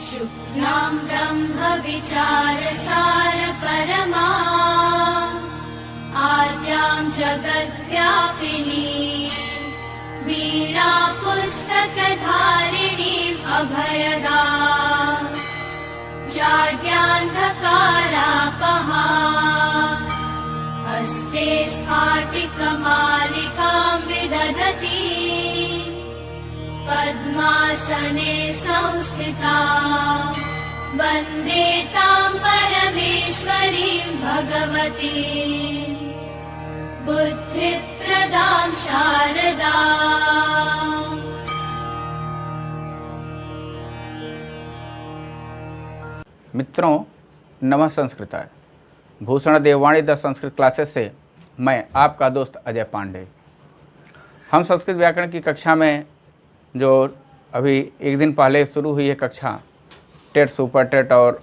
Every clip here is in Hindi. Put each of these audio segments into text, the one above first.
शुक्लां ब्रह्म विचारसार परमा आद्यां जगद्व्यापिनी वीणा पुस्तकधारिणीम् अभयदा जाड्यान्धकारापहा हस्ते स्फाटिकमालिकां विदधती पद्मासने संस्थिता वन्दे तां परमेश्वरीं भगवती बुद्धिप्रदां शारदा। मित्रों, नमः संस्कृताय। भूषण देववाणी द संस्कृत क्लासेस से मैं आपका दोस्त अजय पांडे। हम संस्कृत व्याकरण की कक्षा में जो अभी एक दिन पहले शुरू हुई है कक्षा, टेट, सुपर टेट और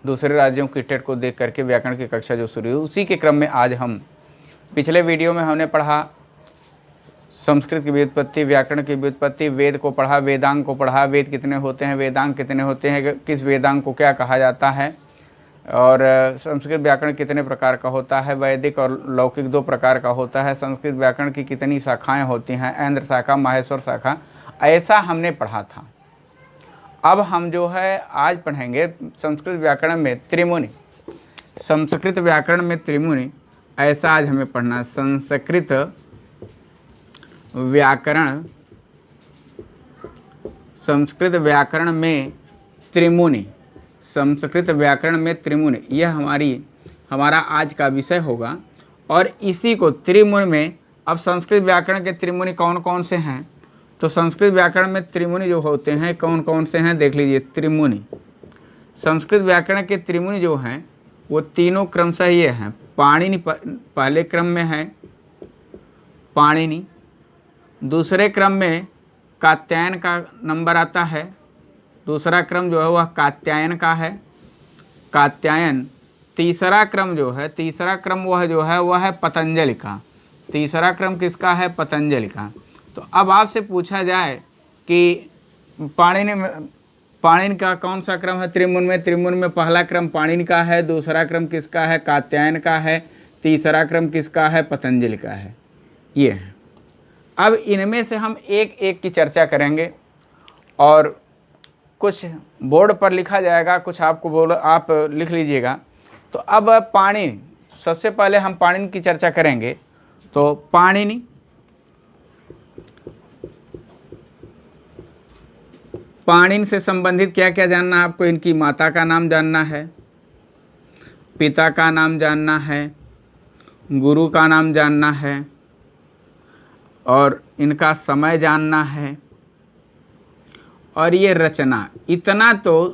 दूसरे राज्यों की टेट को देख करके व्याकरण की कक्षा जो शुरू हुई, उसी के क्रम में आज हम पिछले वीडियो में हमने पढ़ा संस्कृत की व्युत्पत्ति, व्याकरण की व्युत्पत्ति, वेद को पढ़ा, वेदांग को पढ़ा, वेद कितने होते हैं, वेदांग कितने होते हैं, किस वेदांग को क्या कहा जाता है, और संस्कृत व्याकरण कितने प्रकार का होता है, वैदिक और लौकिक 2 प्रकार का होता है, संस्कृत व्याकरण की कितनी शाखाएं होती हैं, ऐन्द्र शाखा, माहेश्वर शाखा, ऐसा हमने पढ़ा था। अब हम जो है आज पढ़ेंगे संस्कृत व्याकरण में त्रिमुनि। संस्कृत व्याकरण में त्रिमुनि, ऐसा आज हमें पढ़ना है। संस्कृत व्याकरण, संस्कृत व्याकरण में त्रिमुनि, संस्कृत व्याकरण में त्रिमुनि, यह हमारा आज का विषय होगा। और इसी को त्रिमुनि में, अब संस्कृत व्याकरण के त्रिमुनि कौन कौन से हैं, तो संस्कृत व्याकरण में त्रिमुनि जो होते हैं कौन कौन से हैं देख लीजिए। त्रिमुनि, संस्कृत व्याकरण के त्रिमुनि जो हैं वो तीनों क्रमशः ये हैं। पाणिनि पहले क्रम में है पाणिनि, दूसरे क्रम में कात्यायन का नंबर आता है, दूसरा क्रम जो है वह कात्यायन का है, कात्यायन। तीसरा क्रम जो है, तीसरा क्रम वह है पतंजलि का। तीसरा क्रम किसका है? पतंजलि का। तो अब आपसे पूछा जाए कि पाणिनि का कौन सा क्रम है त्रिमुनि में? त्रिमुनि में पहला क्रम पाणिनि का है, दूसरा क्रम किसका है? कात्यायन का है, तीसरा क्रम किसका है? पतंजलि का है। ये है। अब इनमें से हम एक एक की चर्चा करेंगे और कुछ बोर्ड पर लिखा जाएगा, कुछ आपको आप लिख लीजिएगा। तो अब पाणिनि, सबसे पहले हम पाणिनि की चर्चा करेंगे। तो पाणिनि, पाणिनि से संबंधित क्या क्या जानना है आपको? इनकी माता का नाम जानना है, पिता का नाम जानना है, गुरु का नाम जानना है और इनका समय जानना है। और ये रचना, इतना तो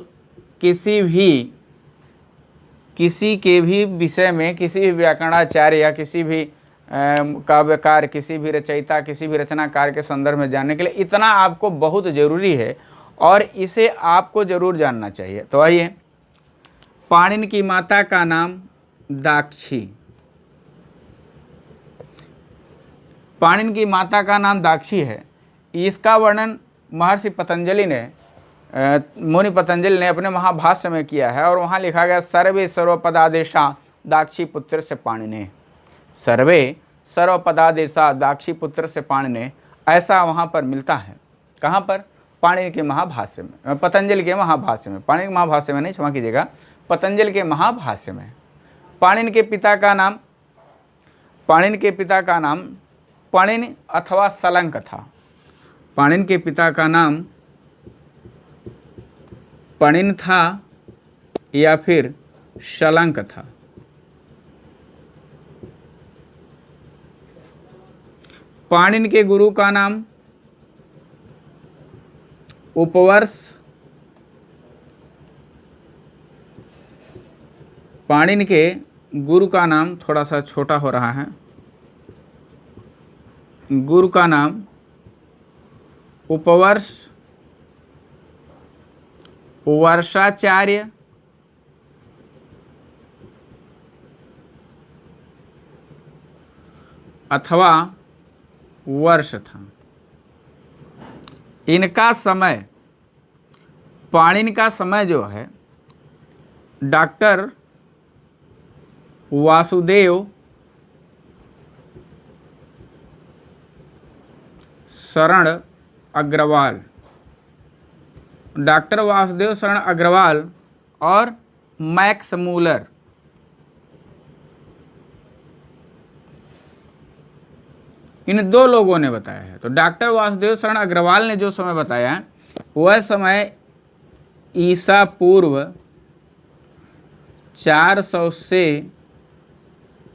किसी के भी विषय में, किसी भी व्याकरणाचार्य या किसी भी काव्यकार, किसी भी रचयिता, किसी भी रचनाकार के संदर्भ में जानने के लिए इतना आपको बहुत ज़रूरी है और इसे आपको ज़रूर जानना चाहिए। तो आइए, पाणिनि की माता का नाम दाक्षी। पाणिनि की माता का नाम दाक्षी है। इसका वर्णन महर्षि पतंजलि ने, मुनि पतंजलि ने अपने महाभाष्य में किया है और वहाँ लिखा गया सर्वे सर्वपदादेशा दाक्षी पुत्र से पाणिने। सर्वे सर्वपदादेशा दाक्षी पुत्र से पाणिने, ऐसा वहाँ पर मिलता है। कहाँ पर? पाणिनि के महाभाष्य में, पतंजलि के महाभाष्य में। पाणिनि के महाभाष्य में नहीं, क्षमा कीजिएगा, पतंजलि के महाभाष्य में। पाणिनि के पिता का नाम, पाणिनि के पिता का नाम पणिनि अथवा सलंक था। पाणिनि के पिता का नाम पणिनि था या फिर शलंक था। पाणिनि के गुरु का नाम उपवर्ष, पाणिनि के गुरु का नाम थोड़ा सा छोटा हो रहा है, गुरु का नाम उपवर्ष, वर्षाचार्य अथवा वर्ष था। इनका समय पाणिनि का समय जो है डॉक्टर वासुदेव शरण अग्रवाल, डॉक्टर वासुदेव शरण अग्रवाल और मैक्स मूलर, इन दो लोगों ने बताया है। तो डॉक्टर वासुदेव शरण अग्रवाल ने जो समय बताया वह समय ईसा पूर्व 400 से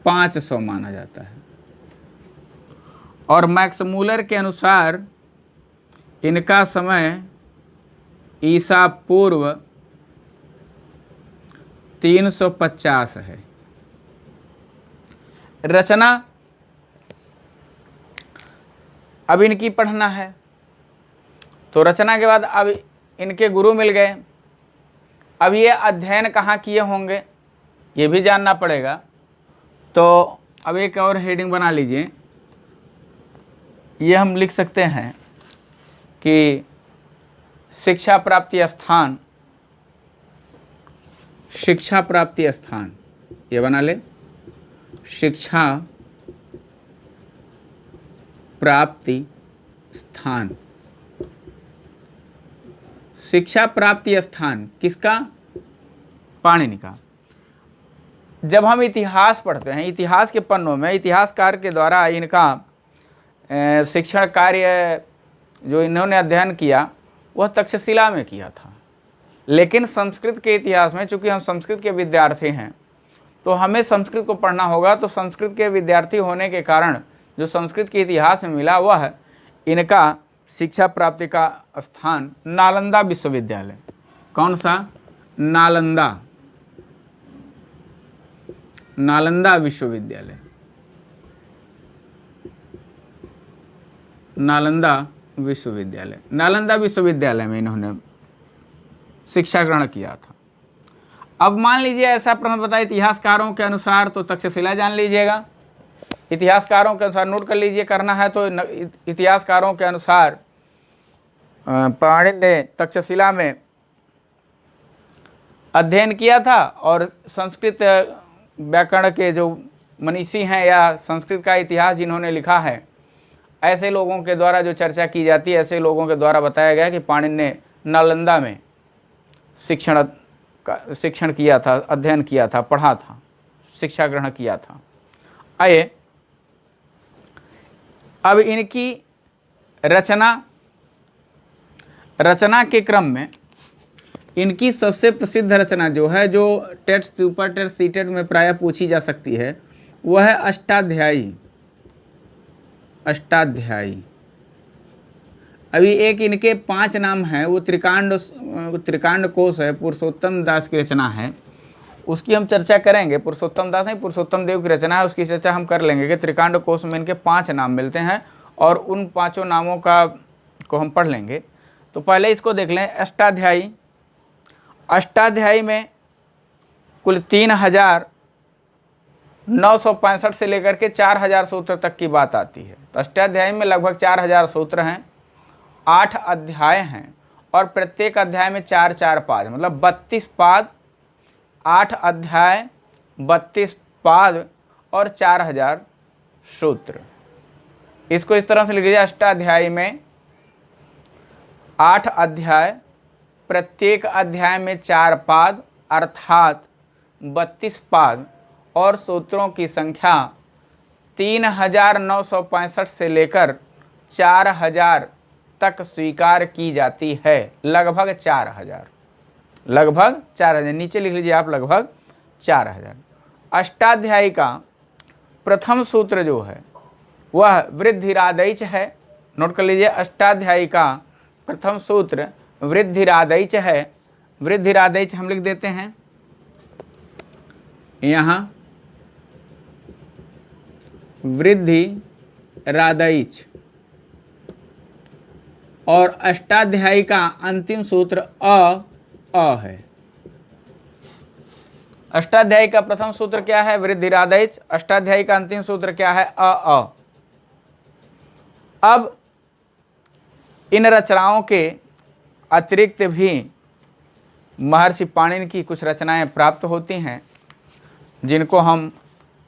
500 माना जाता है, और मैक्स मूलर के अनुसार इनका समय ईसा पूर्व 350 है। रचना अब इनकी पढ़ना है, तो रचना के बाद अब इनके गुरु मिल गए। अब ये अध्ययन कहाँ किए होंगे ये भी जानना पड़ेगा। तो अब एक और हेडिंग बना लीजिए, ये हम लिख सकते हैं कि शिक्षा प्राप्ति स्थान, शिक्षा प्राप्ति स्थान, ये बना ले, शिक्षा प्राप्ति स्थान। शिक्षा प्राप्ति स्थान किसका? पाणिनि का। जब हम इतिहास पढ़ते हैं, इतिहास के पन्नों में इतिहासकार के द्वारा इनका शिक्षण कार्य जो इन्होंने अध्ययन किया वह तक्षशिला में किया था। लेकिन संस्कृत के इतिहास में, चूँकि हम संस्कृत के विद्यार्थी हैं तो हमें संस्कृत को पढ़ना होगा, तो संस्कृत के विद्यार्थी होने के कारण जो संस्कृत के इतिहास में मिला वह इनका शिक्षा प्राप्ति का स्थान नालंदा विश्वविद्यालय। कौन सा? नालंदा, नालंदा विश्वविद्यालय, नालंदा विश्वविद्यालय, नालंदा विश्वविद्यालय में इन्होंने शिक्षा ग्रहण किया था। अब मान लीजिए ऐसा प्रश्न बताए इतिहासकारों के अनुसार, तो तक्षशिला जान लीजिएगा। इतिहासकारों के अनुसार नोट कर लीजिए, करना है तो इतिहासकारों के अनुसार पाणिनि ने तक्षशिला में अध्ययन किया था, और संस्कृत व्याकरण के जो मनीषी हैं या संस्कृत का इतिहास जिन्होंने लिखा है, ऐसे लोगों के द्वारा जो चर्चा की जाती है, ऐसे लोगों के द्वारा बताया गया कि पाणिनि ने नालंदा में शिक्षण किया था, अध्ययन किया था, पढ़ा था, शिक्षा ग्रहण किया था। आइए अब इनकी रचना के क्रम में इनकी सबसे प्रसिद्ध रचना जो है, जो टेट, सुपर टेट, सीटेट में प्रायः पूछी जा सकती है, वह है अष्टाध्यायी। अष्टाध्यायी। अभी एक इनके 5 नाम हैं, वो त्रिकांड कोश है, पुरुषोत्तम दास की रचना है, उसकी हम चर्चा करेंगे। पुरुषोत्तम दास नहीं, पुरुषोत्तम देव की रचना है, उसकी चर्चा हम कर लेंगे कि त्रिकांड कोश में इनके 5 नाम मिलते हैं, और उन 5 नामों को हम पढ़ लेंगे। तो पहले इसको देख लें, अष्टाध्यायी। अष्टाध्यायी में कुल 3965 से लेकर के 4000 सूत्र तक की बात आती है। तो अष्टाध्यायी में लगभग 4000 सूत्र हैं, 8 अध्याय हैं, और प्रत्येक अध्याय में 4-4 पाद, मतलब 32 पाद, 8 अध्याय, 32 पाद और 4000 सूत्र। इसको इस तरह से लिख लीजिए, अष्टाध्यायी में 8 अध्याय, प्रत्येक अध्याय में 4 पाद अर्थात 32 पाद, और सूत्रों की संख्या 3965 से लेकर 4000 तक स्वीकार की जाती है। लगभग 4000, लगभग 4000, नीचे लिख लीजिए आप, लगभग 4000। अष्टाध्यायी का प्रथम सूत्र जो है वह वृद्धिरादैच है। नोट कर लीजिए, अष्टाध्यायी का प्रथम सूत्र वृद्धिरादैच है। वृद्धिरादैच हम लिख देते हैं यहाँ, वृद्धिरादैच। और अष्टाध्यायी का अंतिम सूत्र अ है। अष्टाध्यायी का प्रथम सूत्र क्या है? वृद्धिरादैच। अष्टाध्यायी का अंतिम सूत्र क्या है? अ। अब इन रचनाओं के अतिरिक्त भी महर्षि पाणिनि की कुछ रचनाएं प्राप्त होती हैं, जिनको हम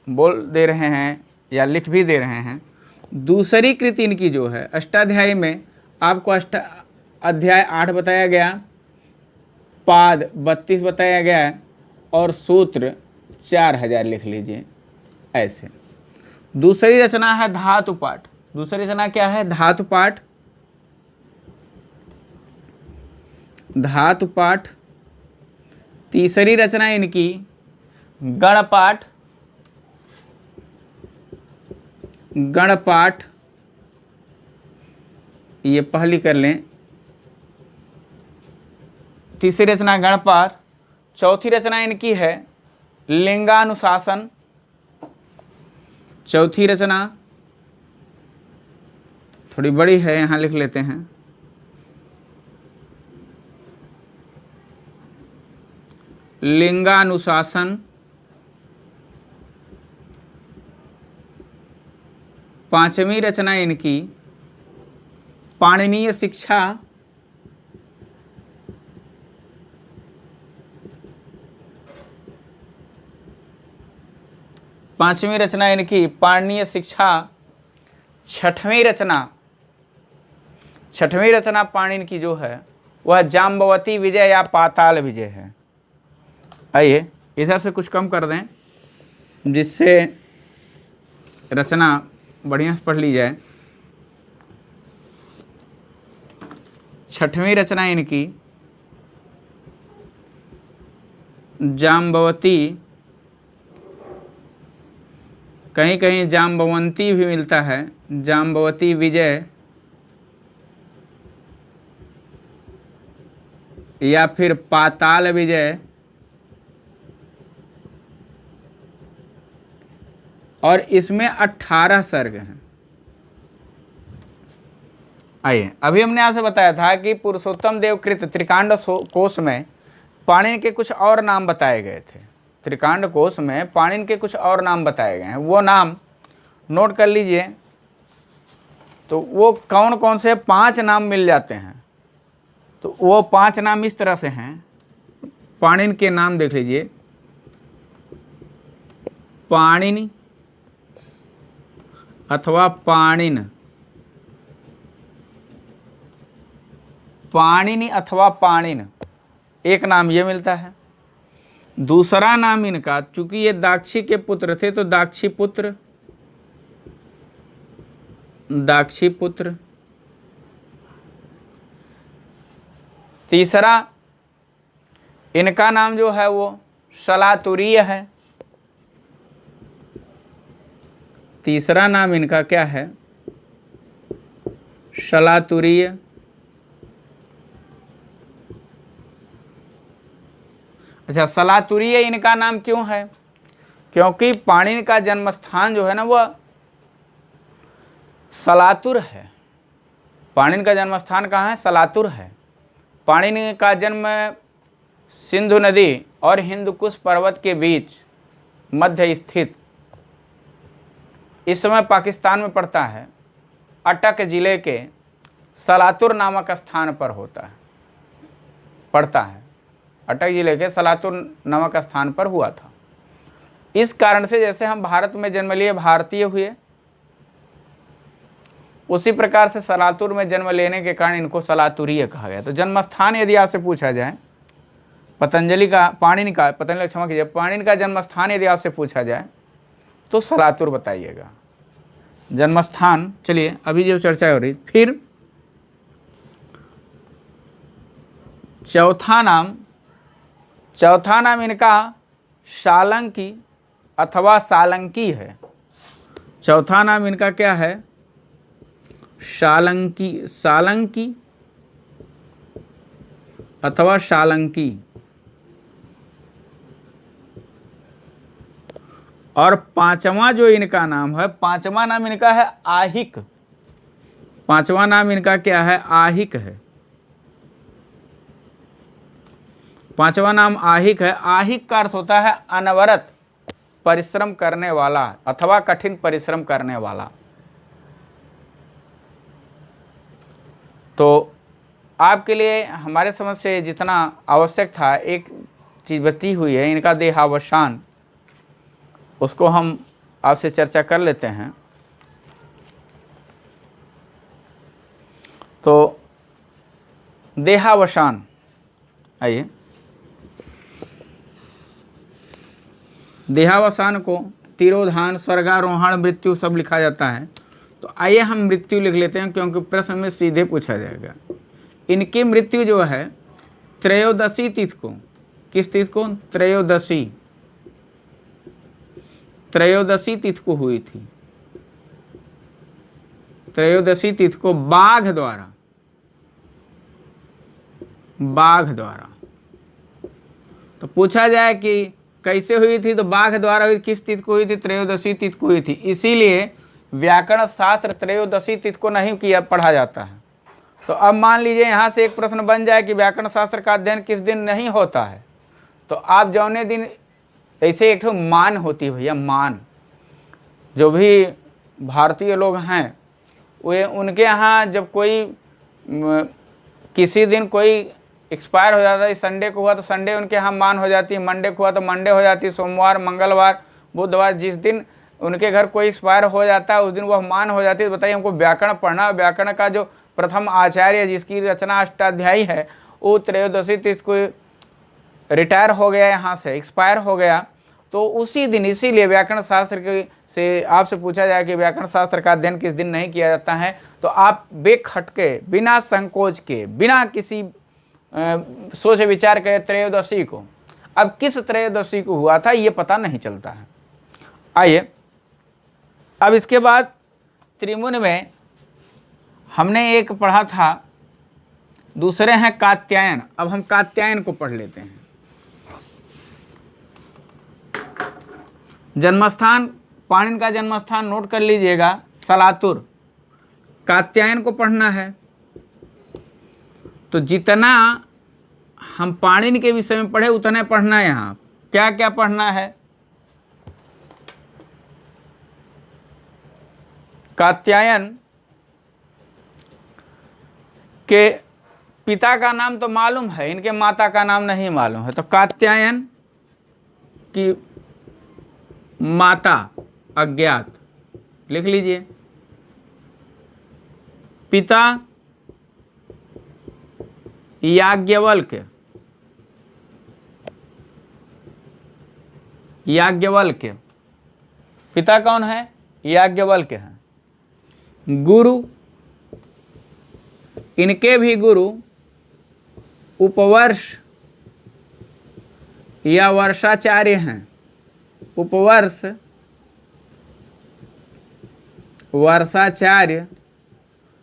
बोल दे रहे हैं या लिख भी दे रहे हैं। दूसरी कृति इनकी जो है अष्टाध्यायी में, आपको अध्याय 8 बताया गया, पाद 32 बताया गया है और सूत्र 4000 लिख लीजिए ऐसे। दूसरी रचना है धातु पाठ। दूसरी रचना क्या है? धातु पाठ। धातु पाठ। तीसरी रचना इनकी गणपाठ। गणपाठ ये पहली कर लें। तीसरी रचना गणपाठ। चौथी रचना इनकी है लिंगानुशासन। चौथी रचना थोड़ी बड़ी है, यहाँ लिख लेते हैं। लिंगानुशासन। पांचवी रचना इनकी पाणिनीय शिक्षा। पांचवी रचना इनकी पाणिनीय शिक्षा। छठवीं रचना पाणिनि की जो है वह जाम्बवती विजय या पाताल विजय है। आइए इधर से कुछ कम कर दें जिससे रचना बढ़िया से पढ़ ली जाए। छठवीं रचना इनकी जाम्बवती, कहीं कहीं जाम्बवंती भी मिलता है, जाम्बवती विजय या फिर पाताल विजय। और इसमें 18 सर्ग हैं। आइए, अभी हमने आपसे बताया था कि पुरुषोत्तम देवकृत त्रिकांड कोश में पाणिनि के कुछ और नाम बताए गए थे। त्रिकांड कोश में पाणिनि के कुछ और नाम बताए गए हैं, वो नाम नोट कर लीजिए। तो वो कौन कौन से 5 नाम मिल जाते हैं। तो वो 5 नाम इस तरह से हैं। पाणिनि के नाम देख लीजिए। पाणिनि अथवा पाणिन, पाणिनि अथवा पाणिन, एक नाम ये मिलता है। दूसरा नाम इनका, चूंकि ये दाक्षी के पुत्र थे तो दाक्षी पुत्र, दाक्षी पुत्र। तीसरा इनका नाम जो है वो सलातुरीय है। तीसरा नाम इनका क्या है? सलातुरीय। अच्छा, सलातुरीय इनका नाम क्यों है? क्योंकि पाणिनि का जन्म स्थान जो है ना वह सलातुर है। पाणिनि का जन्म स्थान कहाँ है? सलातुर है। पाणिनि का जन्म सिंधु नदी और हिंदकुश पर्वत के बीच मध्य स्थित, इस समय पाकिस्तान में पड़ता है, अटक जिले के सलातुर नामक स्थान पर पड़ता है। अटक जिले के सलातुर नामक स्थान पर हुआ था। इस कारण से जैसे हम भारत में जन्म लिए भारतीय हुए, उसी प्रकार से सलातुर में जन्म लेने के कारण इनको सलातुरीय कहा गया। तो जन्म स्थान यदि आपसे पूछा जाए, पाणिनि का जन्म स्थान यदि आपसे पूछा जाए तो सलातुर बताइएगा जन्म स्थान। चलिए अभी जो चर्चा हो रही, फिर चौथा नाम इनका सालंकी अथवा सालंकी है। चौथा नाम इनका क्या है? सालंकी अथवा सालंकी। और पांचवा जो इनका नाम है, पांचवा नाम इनका है आहिक। पांचवा नाम इनका क्या है? आहिक है। पांचवा नाम आहिक है। आहिक का अर्थ होता है अनवरत परिश्रम करने वाला अथवा कठिन परिश्रम करने वाला। तो आपके लिए हमारे समझ से जितना आवश्यक था एक चीज़ बती हुई है, इनका देहावसान, उसको हम आपसे चर्चा कर लेते हैं। तो देहावसान, आइए, देहावसान को तिरोधान, स्वर्गारोहण, मृत्यु सब लिखा जाता है। तो आइए हम मृत्यु लिख लेते हैं, क्योंकि प्रश्न में सीधे पूछा जाएगा। इनकी मृत्यु जो है त्रयोदशी तिथि को, किस तिथि को? त्रयोदशी तिथि को हुई थी। त्रयोदशी तिथि को बाघ द्वारा। तो पूछा जाए कि कैसे हुई थी, तो बाघ द्वारा हुई। किस तिथि को हुई थी? त्रयोदशी तिथि को हुई थी। इसीलिए व्याकरण शास्त्र त्रयोदशी तिथि को नहीं किया पढ़ा जाता है। तो अब मान लीजिए यहाँ से एक प्रश्न बन जाए कि व्याकरण शास्त्र का अध्ययन किस दिन नहीं होता है, तो आप जौने दिन, ऐसे एक मान होती है भैया, मान, जो भी भारतीय लोग हैं वे, उनके यहाँ जब कोई किसी दिन कोई एक्सपायर हो जाता है, संडे को हुआ तो संडे उनके यहाँ मान हो जाती है, मंडे को हुआ तो मंडे हो जाती है, सोमवार, मंगलवार, बुधवार, जिस दिन उनके घर कोई एक्सपायर हो जाता है उस दिन वह मान हो जाती है। बताइए, हमको व्याकरण पढ़ना, व्याकरण का जो प्रथम आचार्य जिसकी रचना अष्टाध्यायी है, वो त्रयोदशी तिथि को रिटायर हो गया, यहाँ से एक्सपायर हो गया। तो उसी दिन, इसीलिए व्याकरण शास्त्र से आपसे पूछा जाए कि व्याकरण शास्त्र का अध्ययन किस दिन नहीं किया जाता है, तो आप बेखटके, बिना संकोच के, बिना किसी सोच विचार के त्रयोदशी को, अब किस त्रयोदशी को हुआ था ये पता नहीं चलता है। आइए, अब इसके बाद त्रिमुन में हमने एक पढ़ा था, दूसरे हैं कात्यायन। अब हम कात्यायन को पढ़ लेते हैं। जन्मस्थान, पाणिनि का जन्मस्थान नोट कर लीजिएगा, सलातुर। कात्यायन को पढ़ना है, तो जितना हम पाणिनि के विषय में पढ़े उतना पढ़ना है। यहाँ क्या क्या पढ़ना है? कात्यायन के पिता का नाम तो मालूम है, इनके माता का नाम नहीं मालूम है। तो कात्यायन की माता अज्ञात, लिख लीजिए। पिता याज्ञवल्क्य, याज्ञवल्क्य, पिता कौन है? याज्ञवल्क्य है। गुरु, इनके भी गुरु उपवर्ष या वर्षाचार्य हैं। उपवर्ष, वर्षाचार्य,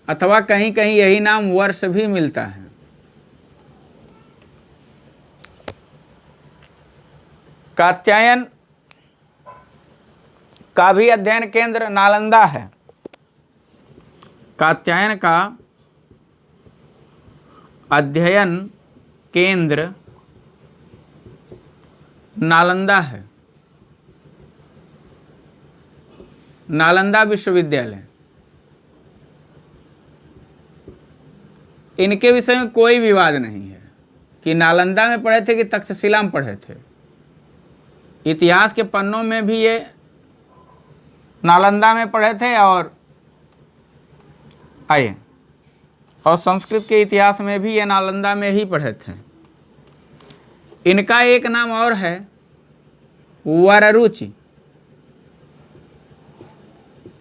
अथवा कहीं कहीं यही नाम वर्ष भी मिलता है। कात्यायन का भी अध्ययन केंद्र नालंदा है। कात्यायन का अध्ययन केंद्र नालंदा है, नालंदा विश्वविद्यालय। इनके विषय में कोई विवाद नहीं है कि नालंदा में पढ़े थे कि तक्षशिला में पढ़े थे। इतिहास के पन्नों में भी ये नालंदा में पढ़े थे, और आइए, और संस्कृत के इतिहास में भी ये नालंदा में ही पढ़े थे। इनका एक नाम और है, वररुचि।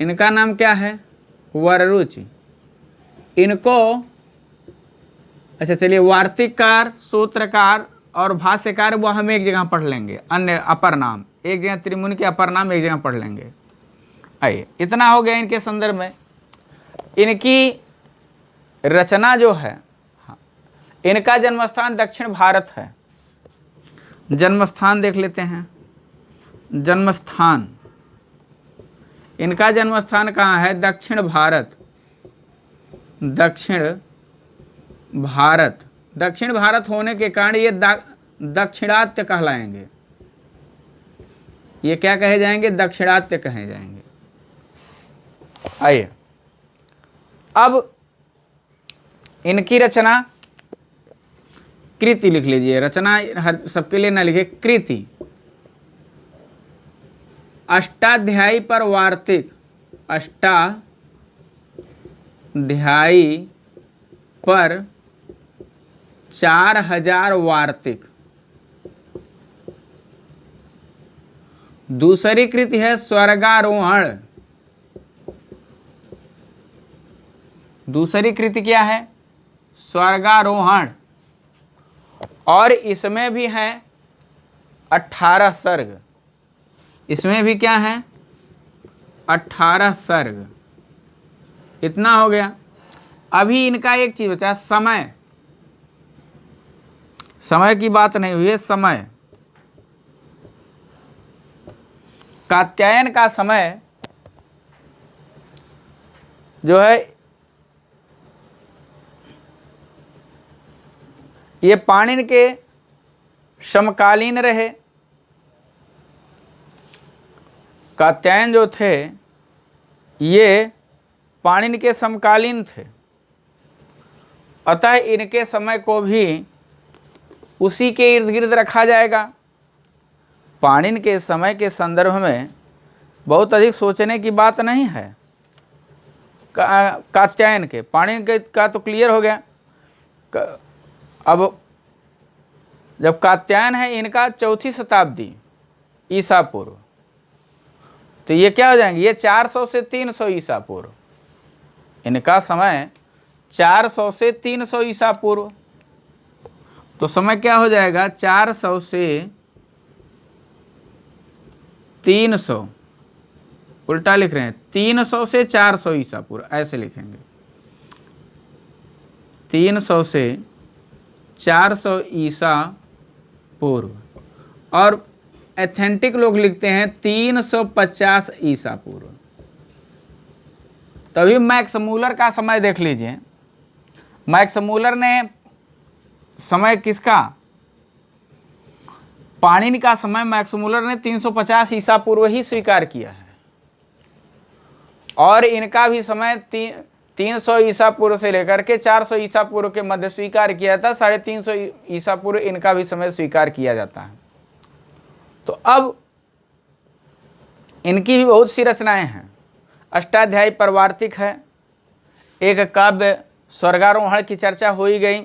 इनका नाम क्या है? वररुचि। इनको, अच्छा चलिए, वार्तिककार, सूत्रकार और भाष्यकार वो हम एक जगह पढ़ लेंगे। अन्य अपर नाम एक जगह, त्रिमुनि के अपर नाम एक जगह पढ़ लेंगे। आइए, इतना हो गया इनके संदर्भ में। इनकी रचना जो है, इनका जन्मस्थान दक्षिण भारत है। जन्मस्थान देख लेते हैं। जन्मस्थान, इनका जन्मस्थान कहाँ है? दक्षिण भारत। दक्षिण भारत, दक्षिण भारत होने के कारण ये दक्षिणात्य कहलाएंगे। ये क्या कहे जाएंगे? दक्षिणात्य कहे जाएंगे। आइए, अब इनकी रचना कृति लिख लीजिए, रचना हर सबके लिए ना लिखे, कृति। अष्टाध्यायी पर वार्तिक, अष्टाध्यायी पर 4000 वार्तिक। दूसरी कृति है स्वर्गारोहण। दूसरी कृति क्या है? स्वर्गारोहण। और इसमें भी है 18 सर्ग। इसमें भी क्या है? 18 सर्ग। इतना हो गया। अभी इनका एक चीज बचा, समय। समय की बात नहीं हुई है, समय। कात्यायन का समय जो है ये पाणिनि के समकालीन रहे। कात्यायन जो थे ये पाणिनि के समकालीन थे, अतः इनके समय को भी उसी के इर्द गिर्द रखा जाएगा। पाणिनि के समय के संदर्भ में बहुत अधिक सोचने की बात नहीं है। कात्यायन के, पाणिनि के का तो क्लियर हो गया। अब जब कात्यायन है इनका 4वीं शताब्दी ईसा पूर्व, तो ये क्या हो जाएंगे? ये 400 से 300 ईसा पूर्व। इनका समय 400 से 300 ईसा पूर्व। तो समय क्या हो जाएगा? 400 से 300, उल्टा लिख रहे हैं, 300 से 400 ईसा पूर्व, ऐसे लिखेंगे। 300 से 400 ईसा पूर्व। और एथेंटिक लोग लिखते हैं 350 ईसा पूर्व। तभी मैक्स मूलर का समय देख लीजिए। मैक्स मूलर ने समय किसका? पाणिनि का समय मैक्स मूलर ने 350 ईसा पूर्व ही स्वीकार किया है। और इनका भी समय 300 ईसा पूर्व से लेकर के 400 ईसा पूर्व के मध्य स्वीकार किया था। 350 ईसा पूर्व इनका भी समय स्वीकार किया जाता है। तो अब इनकी भी बहुत सी रचनाएं हैं। अष्टाध्यायी पर वार्तिक है, एक काव्य स्वर्गारोहण की चर्चा हो ही गई।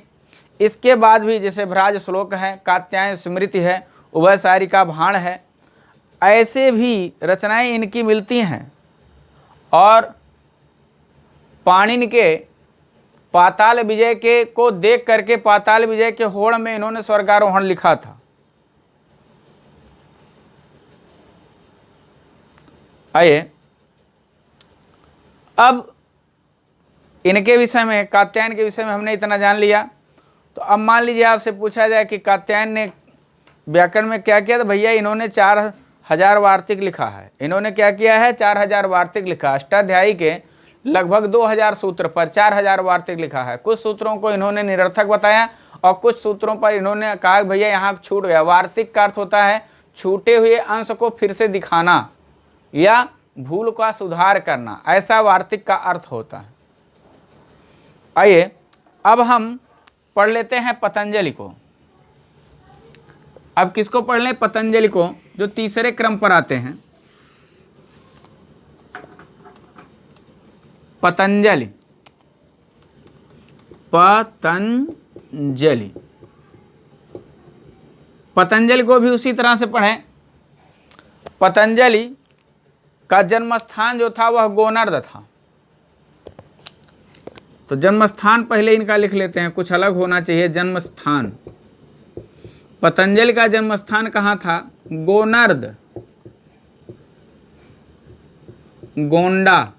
इसके बाद भी जैसे भ्राज श्लोक है, कात्यायन स्मृति है, उभयसारी का भाण है, ऐसे भी रचनाएं इनकी मिलती हैं। और पाणिनि के पाताल विजय के को देख करके पाताल विजय के होड़ में इन्होंने स्वर्गारोहण लिखा था। आइए अब इनके विषय में, कात्यायन के विषय में हमने इतना जान लिया। तो अब मान लीजिए आपसे पूछा जाए कि कात्यायन ने व्याकरण में क्या किया? तो भैया इन्होंने 4000 वार्तिक लिखा है। इन्होंने क्या किया है? 4000 वार्तिक लिखा। अष्टाध्यायी के लगभग 2000 सूत्र पर 4000 वार्तिक लिखा है। कुछ सूत्रों को इन्होंने निरर्थक बताया और कुछ सूत्रों पर इन्होंने कहा भैया यहाँ छूट गया। वार्तिक का अर्थ होता है छूटे हुए अंश को फिर से दिखाना या भूल का सुधार करना, ऐसा वार्तिक का अर्थ होता है। आइए अब हम पढ़ लेते हैं पतंजलि को। अब किसको पढ़ लें? पतंजलि को, जो तीसरे क्रम पर आते हैं। पतंजलि, पतंजलि, पतंजलि को भी उसी तरह से पढ़ें। पतंजलि का जन्म स्थान जो था वह गोनर्द था। तो जन्म स्थान पहले इनका लिख लेते हैं, कुछ अलग होना चाहिए। जन्म स्थान, पतंजलि का जन्म स्थान कहाँ था? गोनर्द, गोंडा।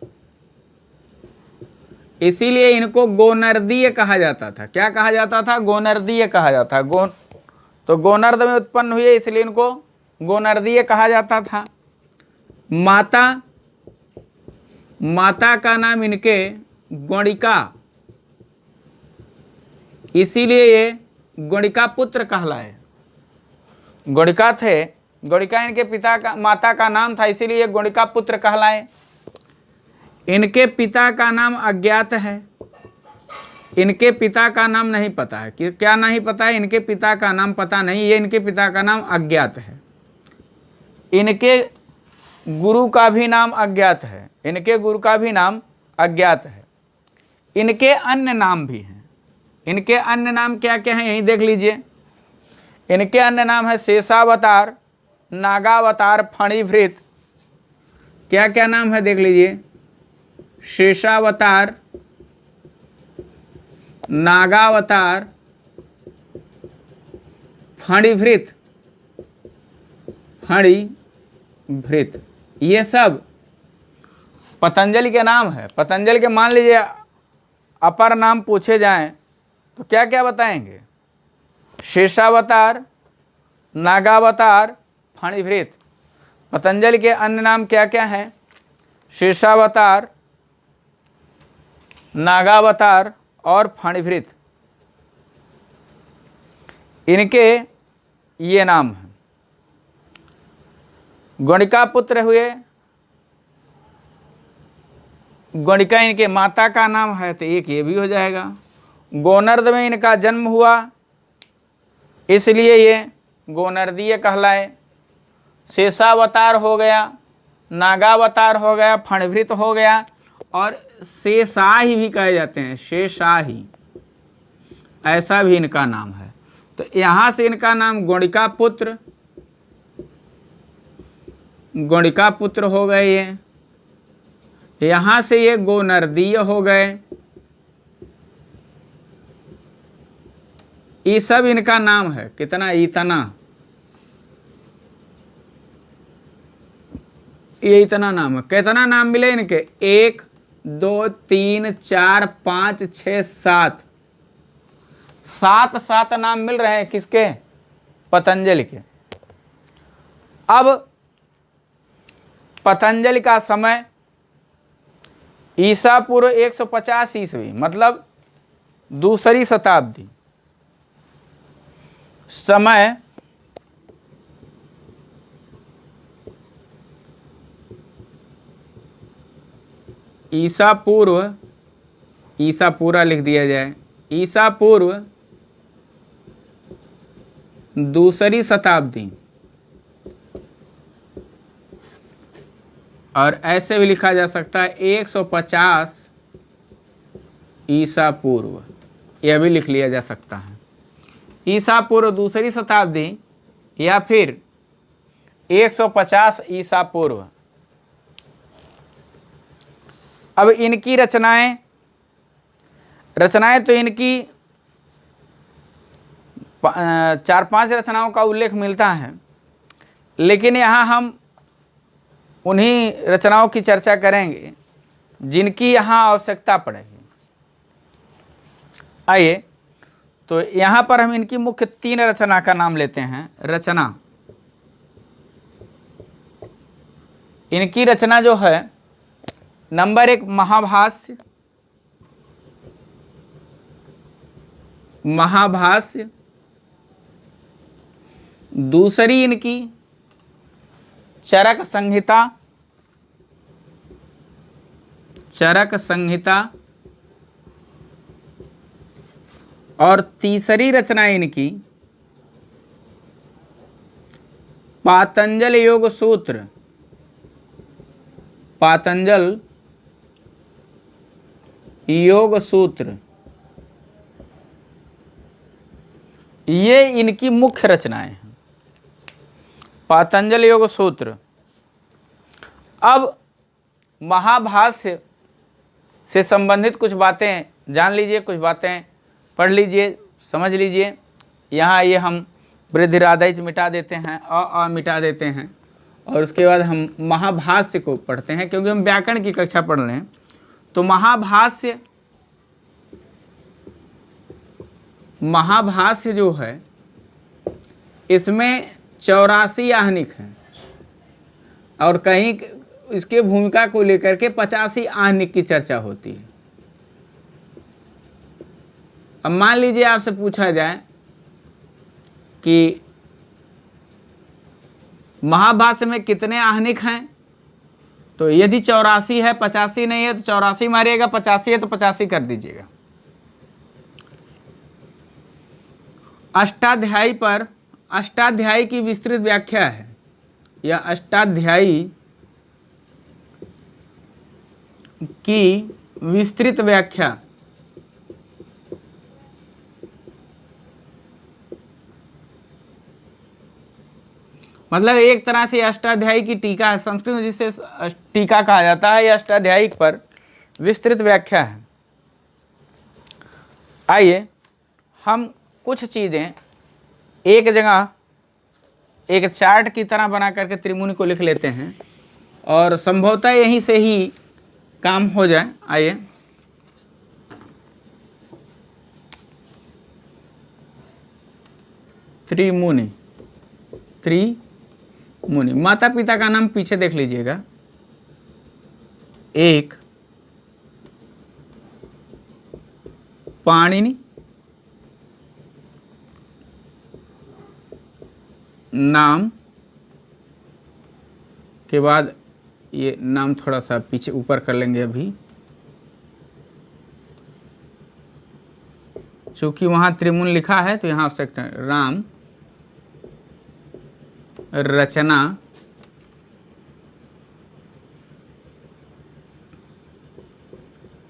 इसीलिए इनको गोनर्दीय कहा जाता था। क्या कहा जाता था? गोनर्दीय कहा जाता। तो गोनर्द में उत्पन्न हुए इसलिए इनको गोनर्दीय कहा जाता था। माता का नाम इनके गौड़िका, इसीलिए ये गौड़िका पुत्र कहलाए। गौड़िका थे, गौड़िका इनके पिता का, माता का नाम था, इसीलिए ये गौड़िका पुत्र कहलाए। इनके पिता का नाम अज्ञात है। इनके पिता का नाम नहीं पता है। कि क्या नहीं पता है? इनके पिता का नाम पता नहीं, ये इनके पिता का नाम अज्ञात है। इनके गुरु का भी नाम अज्ञात है, इनके गुरु का भी नाम अज्ञात है। इनके अन्य नाम भी हैं। इनके अन्य नाम क्या क्या हैं, यहीं देख लीजिए। इनके अन्य नाम है शेषावतार, नागावतार, फणिभृत। क्या क्या नाम है देख लीजिए। शेषावतार, नागावतार, फणिभृत, फणिभृत, ये सब पतंजलि के नाम है। पतंजलि के मान लीजिए अपर नाम पूछे जाएं तो क्या क्या बताएंगे? शेषावतार, नागावतार, फणिभृत। पतंजलि के अन्य नाम क्या क्या हैं? शेषावतार, नागावतार और फणिभृत। इनके ये नाम हैं। गणिका पुत्र हुए। गणिका इनके माता का नाम है, तो एक ये भी हो जाएगा। गोनर्द में इनका जन्म हुआ, इसलिए ये गोनर्दीय कहलाए। शेषावतार हो गया, नागावतार हो गया, फणिभृत हो गया, और शेषाही भी कहे जाते हैं। शेषाही, ऐसा भी इनका नाम है। तो यहाँ से इनका नाम गणिका पुत्र, गणिका पुत्र हो गए ये। यहाँ से ये गोनर्दीय हो गए। ये सब इनका नाम है। कितना? इतना। ये इतना नाम है। कितना नाम मिले इनके? 1 2 3 4 5 6 7, 7 नाम मिल रहे हैं। किसके? पतंजलि के। अब पतंजलि का समय ईसा पूर्व 150 ईस्वी, मतलब दूसरी शताब्दी। समय ईसा पूर्व, ईसा पूरा लिख दिया जाए, ईसा पूर्व दूसरी शताब्दी, और ऐसे भी लिखा जा सकता है 150 ईसा पूर्व, यह भी लिख लिया जा सकता है। ईसा पूर्व दूसरी शताब्दी या फिर 150 ईसा पूर्व। अब इनकी रचनाएं तो इनकी 4-5 रचनाओं का उल्लेख मिलता है, लेकिन यहाँ हम उन्हीं रचनाओं की चर्चा करेंगे जिनकी यहाँ आवश्यकता पड़ेगी। आइए, तो यहाँ पर हम इनकी मुख्य 3 रचना का नाम लेते हैं। रचना, इनकी रचना जो है, नंबर 1 महाभाष्य, महाभाष्य। दूसरी इनकी चरक संहिता, चरक संहिता। और तीसरी रचना इनकी पातंजल योग सूत्र, पातंजल योग सूत्र। ये इनकी मुख्य रचनाएं हैं, पातंजल योग सूत्र। अब महाभाष्य से संबंधित कुछ बातें जान लीजिए, कुछ बातें पढ़ लीजिए, समझ लीजिए। यहाँ ये हम वृद्धिरादैच मिटा देते हैं, अ मिटा देते हैं, और उसके बाद हम महाभाष्य को पढ़ते हैं, क्योंकि हम व्याकरण की कक्षा पढ़ रहे हैं। तो महाभाष्य जो है, इसमें 84 आहनिक हैं, और कहीं इसके भूमिका को लेकर के 85 आहनिक की चर्चा होती है। अब मान लीजिए आपसे पूछा जाए कि महाभाष्य में कितने आहनिक हैं, तो यदि 84 है, 85 नहीं है तो 84 मारिएगा, 85 है तो 85 कर दीजिएगा। अष्टाध्यायी पर अष्टाध्यायी की विस्तृत व्याख्या है, या अष्टाध्यायी की विस्तृत व्याख्या। मतलब एक तरह से अष्टाध्यायी की टीका है, संस्कृत में जिसे टीका कहा जाता है, यह अष्टाध्यायी पर विस्तृत व्याख्या है। आइए हम कुछ चीज़ें एक जगह एक चार्ट की तरह बना करके त्रिमुनि को लिख लेते हैं और संभवतः यहीं से ही काम हो जाए। आइए त्रिमुनि, त्रिमुनि, माता पिता का नाम पीछे देख लीजिएगा। एक पाणिनि, नाम के बाद ये नाम थोड़ा सा पीछे ऊपर कर लेंगे अभी, चूंकि वहां त्रिमुन लिखा है तो यहां आवश्यकता है। राम, रचना,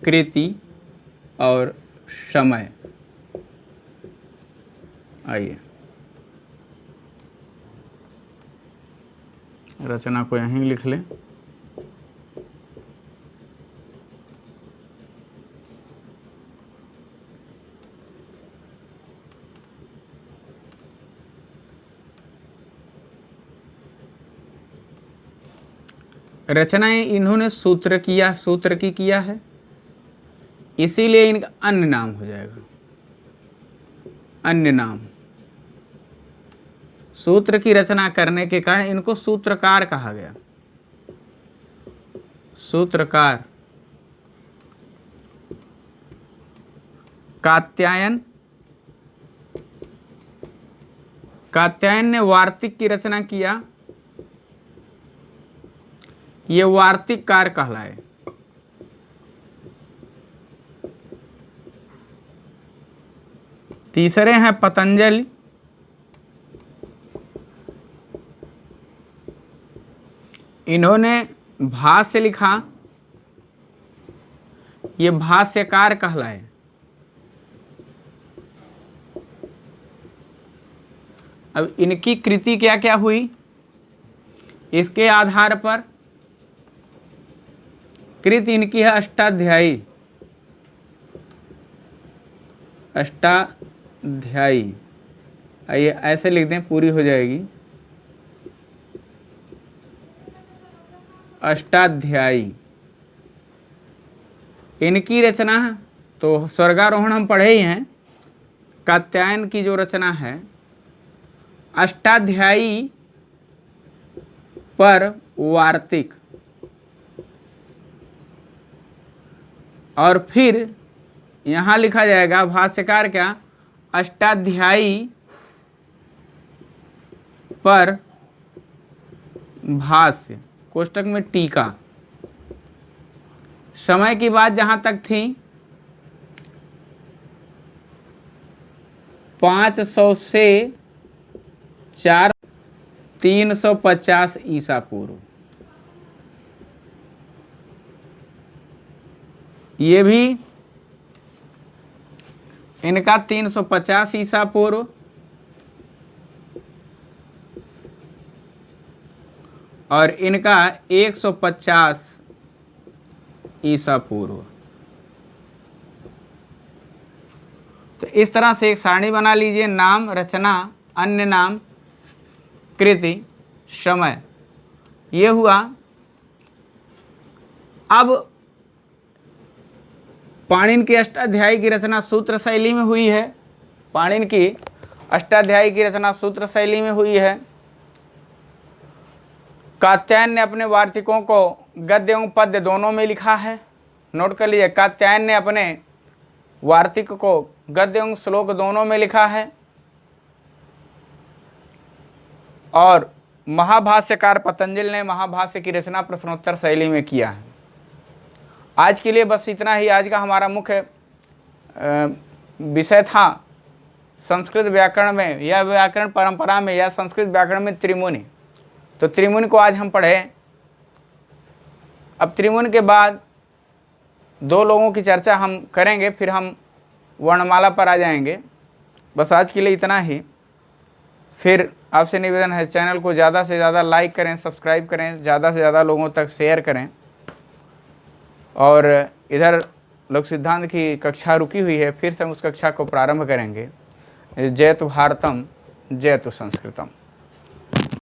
कृति और समय। आइए रचना को यहीं लिख लें। रचनाएं इन्होंने सूत्र किया, सूत्र की किया है, इसीलिए इनका अन्य नाम हो जाएगा। अन्य नाम, सूत्र की रचना करने के कारण इनको सूत्रकार कहा गया। सूत्रकार। कात्यायन, कात्यायन ने वार्तिक की रचना किया, ये वार्तिककार कहलाए। तीसरे हैं पतंजलि, इन्होंने भाष्य लिखा, ये भाष्यकार कहलाए। अब इनकी कृति क्या क्या हुई, इसके आधार पर कृति इनकी है अष्टाध्यायी। अष्टाध्यायी, आइए ऐसे लिख दें, पूरी हो जाएगी। अष्टाध्यायी इनकी रचना, तो स्वर्गारोहण हम पढ़े ही हैं। कात्यायन की जो रचना है अष्टाध्यायी पर वार्तिक, और फिर यहाँ लिखा जाएगा भाष्यकार क्या, अष्टाध्यायी पर भाष्य, कोष्टक में टीका। समय की बात जहाँ तक थी, 500 से 350 ईसा पूर्व, ये भी इनका 350 ईसा पूर्व, और इनका 150 ईसा पूर्व। तो इस तरह से एक सारणी बना लीजिए, नाम, रचना, अन्य नाम, कृति, समय, ये हुआ। अब पाणिनि की अष्टाध्यायी की रचना सूत्र शैली में हुई है। पाणिनि की अष्टाध्यायी की रचना सूत्र शैली में हुई है। कात्यायन ने अपने वार्तिकों को गद्य एवं पद्य दोनों में लिखा है। नोट कर लीजिए, कात्यायन ने अपने वार्तिक को गद्य एवं श्लोक दोनों में लिखा है। और महाभाष्यकार पतंजलि ने महाभाष्य की रचना प्रश्नोत्तर शैली में किया है। आज के लिए बस इतना ही। आज का हमारा मुख्य विषय था संस्कृत व्याकरण में या व्याकरण परंपरा में या संस्कृत व्याकरण में त्रिमुनि, तो त्रिमुनि को आज हम पढ़े। अब त्रिमुनि के बाद 2 लोगों की चर्चा हम करेंगे, फिर हम वर्णमाला पर आ जाएंगे। बस आज के लिए इतना ही। फिर आपसे निवेदन है, चैनल को ज़्यादा से ज़्यादा लाइक करें, सब्सक्राइब करें, ज़्यादा से ज़्यादा लोगों तक शेयर करें। और इधर लोक सिद्धांत की कक्षा रुकी हुई है, फिर से हम उस कक्षा को प्रारंभ करेंगे। जयतु भारतम, जयतु संस्कृतम।